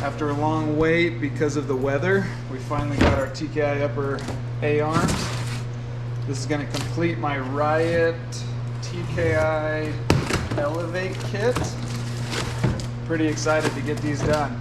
After a long wait because of the weather, we finally got our TKI upper A-arms. This is going to complete my Riot TKI Elevate kit. Pretty excited to get these done.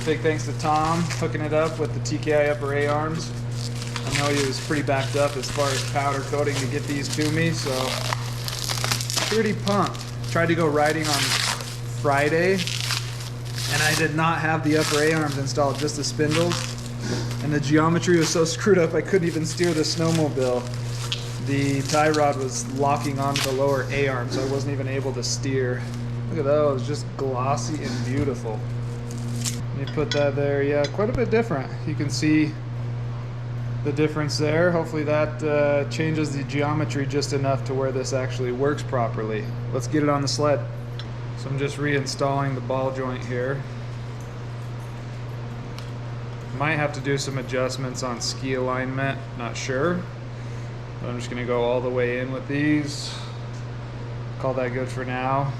Big thanks to Tom hooking it up with the TKI upper A-arms. I know he was pretty backed up as far as powder coating to get these to me, so pretty pumped. Tried to go riding on Friday, and I did not have the upper A-arms installed, just the spindles. And the geometry was so screwed up I couldn't even steer the snowmobile. The tie rod was locking onto the lower A-arm, so I wasn't even able to steer. Look at those, just glossy and beautiful. Let me put that there. Yeah, quite a bit different. You can see the difference there. Hopefully that changes the geometry just enough to where this actually works properly. Let's get it on the sled. So I'm just reinstalling the ball joint here. Might have to do some adjustments on ski alignment, not sure. But I'm just gonna go all the way in with these. Call that good for now.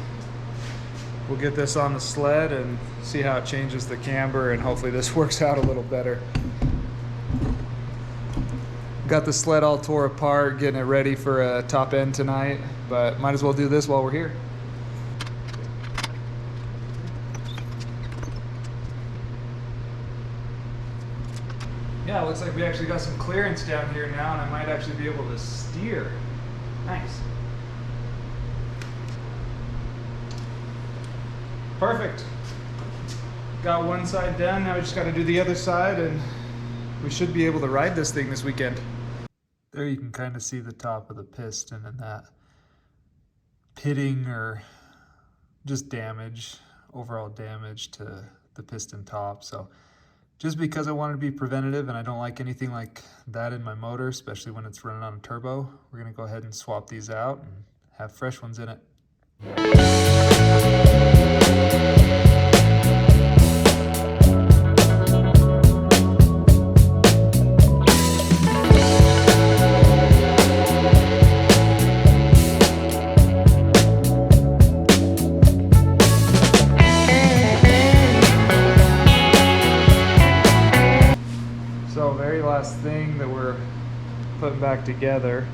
We'll get this on the sled and see how it changes the camber, and hopefully this works out a little better. Got the sled all tore apart, getting it ready for a top end tonight, but might as well do this while we're here. Yeah, it looks like we actually got some clearance down here now, and I might actually be able to steer. Nice. Perfect. Got one side done, now we just got to do the other side, and we should be able to ride this thing this weekend. There you can kind of see the top of the piston and that pitting or just damage, overall damage to the piston top. So just because I wanted to be preventative and I don't like anything like that in my motor, especially when it's running on a turbo, we're going to go ahead and swap these out and have fresh ones in it. Last thing that we're putting back together,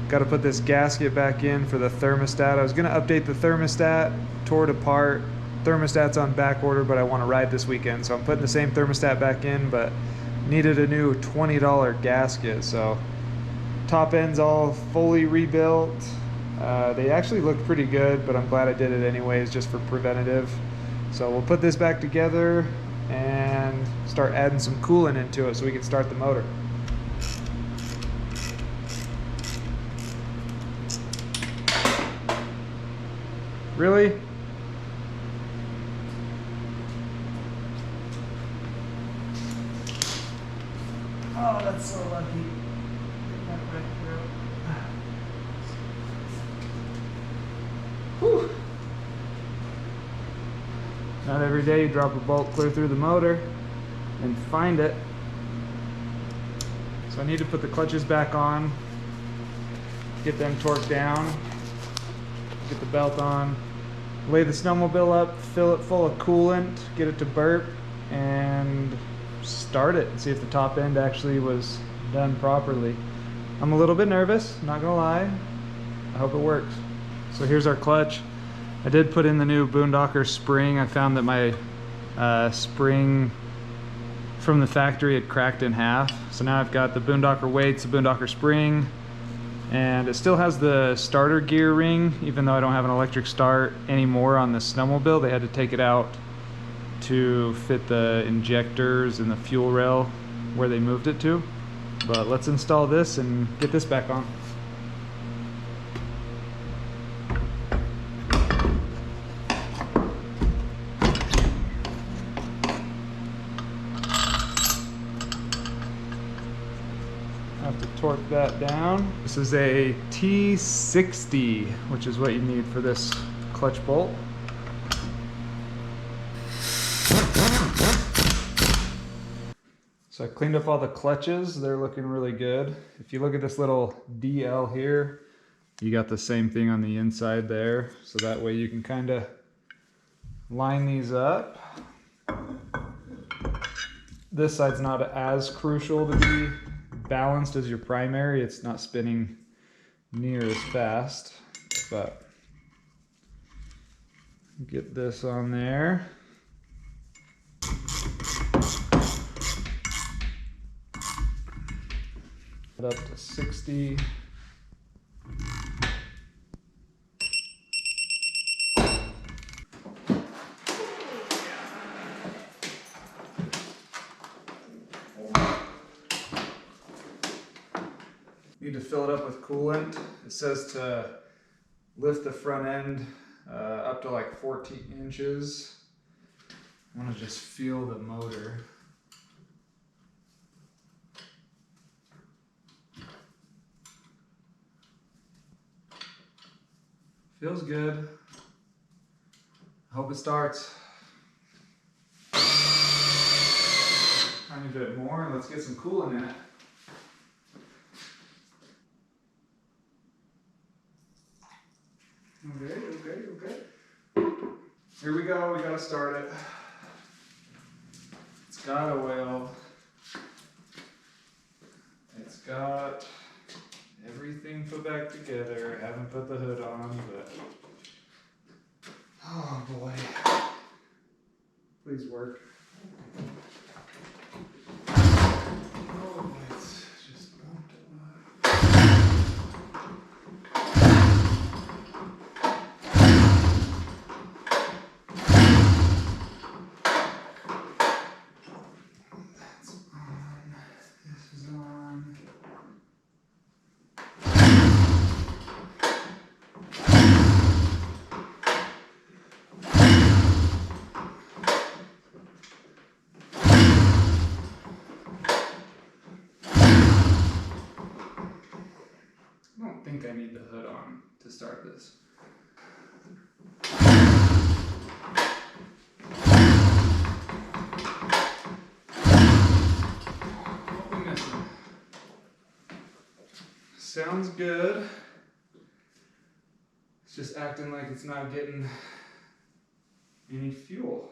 got to put this gasket back in for the thermostat. I was going to update the thermostat, tore it apart. Thermostat's on back order, but I want to ride this weekend, so I'm putting the same thermostat back in, but needed a new $20 gasket. So top end's all fully rebuilt. They actually look pretty good, but I'm glad I did it anyways, just for preventative. So we'll put this back together and start adding some coolant into it so we can start the motor. Really? Oh, that's so lucky. Whew. Not every day you drop a bolt clear through the motor and find it. So I need to put the clutches back on, get them torqued down, get the belt on, lay the snowmobile up, fill it full of coolant, get it to burp, and start it and see if the top end actually was done properly. I'm a little bit nervous, not gonna lie. I hope it works. So here's our clutch. I did put in the new Boondockers spring. I found that my spring from the factory had cracked in half. So now I've got the Boondocker weights, the Boondocker spring, and it still has the starter gear ring, even though I don't have an electric start anymore on the snowmobile. They had to take it out to fit the injectors and the fuel rail where they moved it to. But let's install this and get this back on. Have to torque that down. This is a T60, which is what you need for this clutch bolt. So I cleaned up all the clutches. They're looking really good. If you look at this little DL here, you got the same thing on the inside there. So that way you can kind of line these up. This side's not as crucial to be balanced as your primary. It's not spinning near as fast, but get this on there. Up to 60. Need to fill it up with coolant. It says to lift the front end up to like 14 inches. I want to just feel the motor. Feels good. I hope it starts. Tiny bit more. Let's get some coolant in it. Okay. Here we go, we gotta start it. It's got oil. It's got everything put back together. I haven't put the hood on, but oh boy. Please work. Oh, it's just bumped a lot. That's on. This is on. I don't think I need the hood on to start this. What are we missing? Sounds good. It's just acting like it's not getting any fuel.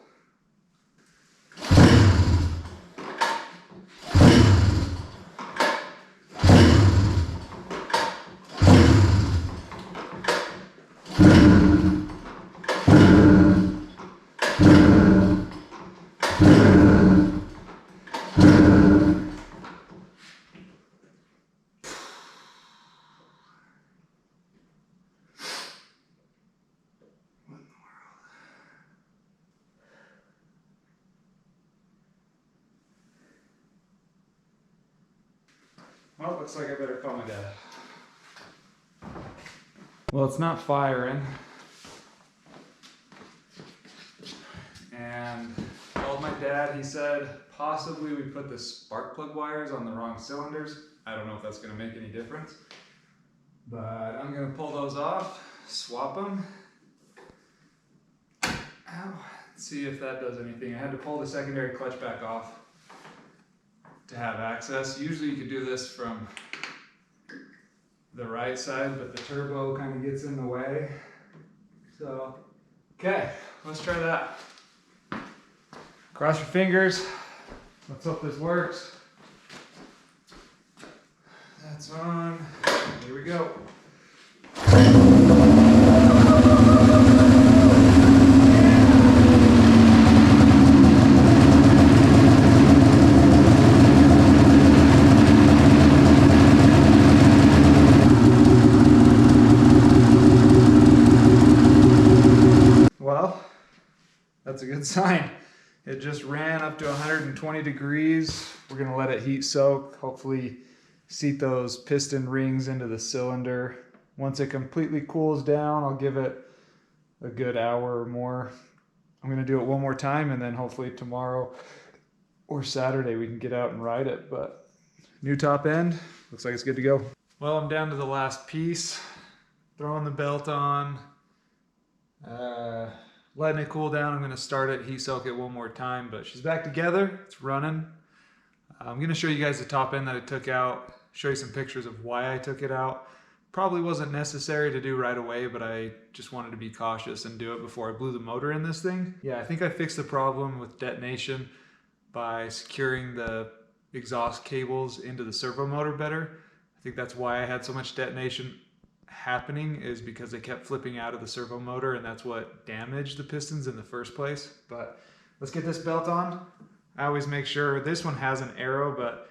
Well, looks like I better call my dad. Well, it's not firing. And I called my dad. He said possibly we put the spark plug wires on the wrong cylinders. I don't know if that's going to make any difference. But I'm going to pull those off, swap them. Ow. See if that does anything. I had to pull the secondary clutch back off to have access. Usually you could do this from the right side, but the turbo kind of gets in the way. So, okay, let's try that. Cross your fingers. Let's hope this works. That's on. Here we go. That's a good sign. It just ran up to 120 degrees. We're gonna let it heat soak, hopefully seat those piston rings into the cylinder. Once it completely cools down, I'll give it a good hour or more. I'm gonna do it one more time, and then hopefully tomorrow or Saturday we can get out and ride it. But new top end, looks like it's good to go. Well, I'm down to the last piece. Throwing the belt on. Letting it cool down. I'm going to start it, heat soak it one more time, but she's back together. It's running. I'm going to show you guys the top end that I took out, show you some pictures of why I took it out. probably wasn't necessary to do right away, but I just wanted to be cautious and do it before I blew the motor in this thing. Yeah, I think I fixed the problem with detonation by securing the exhaust cables into the servo motor better. I think that's why I had so much detonation happening, is because they kept flipping out of the servo motor, and that's what damaged the pistons in the first place. But let's get this belt on. I always make sure this one has an arrow, but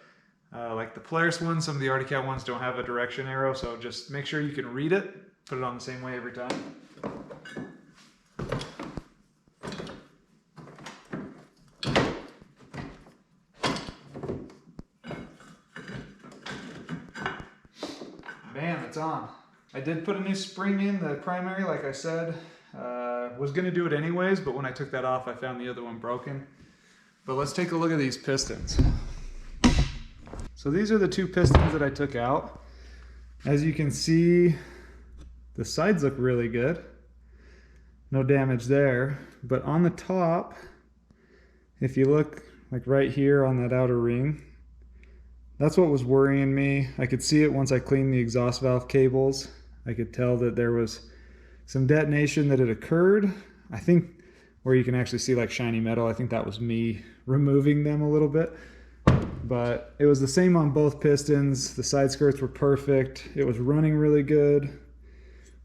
like the Polaris one, some of the Arctic Cat ones don't have a direction arrow, so just make sure you can read it. Put it on the same way every time. Bam, it's on. I did put a new spring in the primary, like I said. Was gonna do it anyways, but when I took that off, I found the other one broken. But let's take a look at these pistons. So these are the two pistons that I took out. As you can see, the sides look really good. No damage there. But on the top, if you look like right here on that outer ring, that's what was worrying me. I could see it once I cleaned the exhaust valve cables. I could tell that there was some detonation that had occurred. I think where you can actually see like shiny metal, I think that was me removing them a little bit. But it was the same on both pistons. The side skirts were perfect. It was running really good.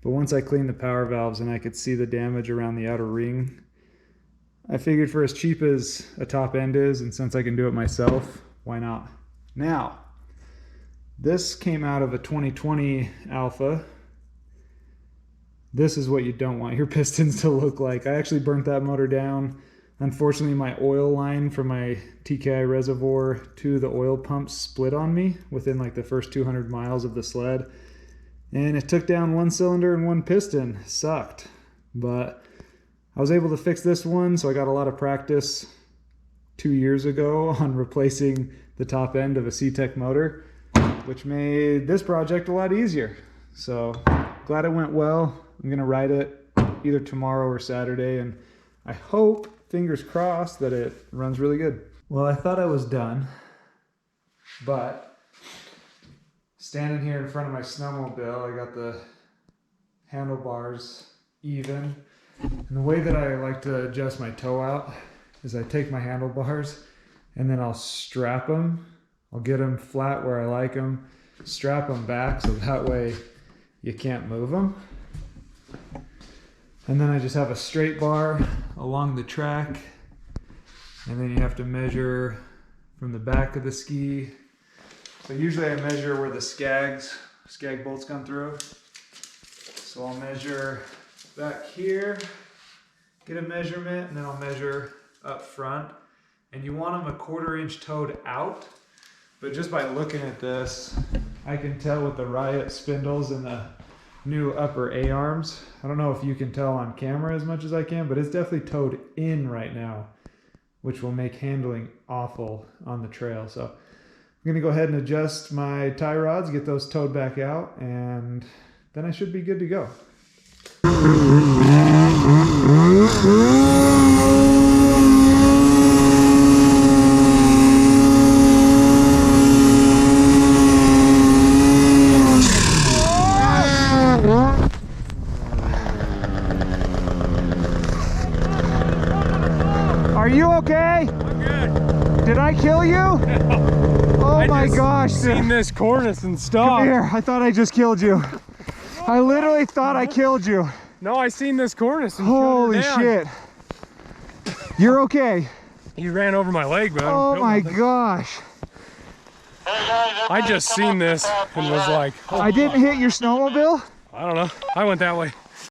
But once I cleaned the power valves and I could see the damage around the outer ring, I figured for as cheap as a top end is, and since I can do it myself, why not? Now, this came out of a 2020 Alpha. This is what you don't want your pistons to look like. I actually burnt that motor down. Unfortunately, my oil line from my TKI reservoir to the oil pump split on me within like the first 200 miles of the sled. And it took down one cylinder and one piston. Sucked. But I was able to fix this one, so I got a lot of practice 2 years ago on replacing the top end of a C-Tech motor, which made this project a lot easier. So glad it went well. I'm gonna ride it either tomorrow or Saturday, and I hope, fingers crossed, that it runs really good. Well, I thought I was done, but standing here in front of my snowmobile, I got the handlebars even. And the way that I like to adjust my toe out is I take my handlebars and then I'll strap them. I'll get them flat where I like them, strap them back so that way you can't move them. And then I just have a straight bar along the track, and then you have to measure from the back of the ski. So usually I measure where the skag bolts come through. So I'll measure back here, get a measurement, and then I'll measure up front. And you want them 1/4 inch toed out, but just by looking at this, I can tell with the Riot spindles and the new upper A-arms. I don't know if you can tell on camera as much as I can, but it's definitely towed in right now, which will make handling awful on the trail. So I'm gonna go ahead and adjust my tie rods, get those towed back out, and then I should be good to go. Are you okay? I'm good. Did I kill you? Oh my gosh. I've seen this cornice and stuff. Come here. I thought I just killed you. I literally thought I killed you. No, I seen this cornice and holy shit. You're okay. You ran over my leg, man. Oh my gosh. I just seen this and was like, oh. I didn't hit your snowmobile? I don't know. I went that way.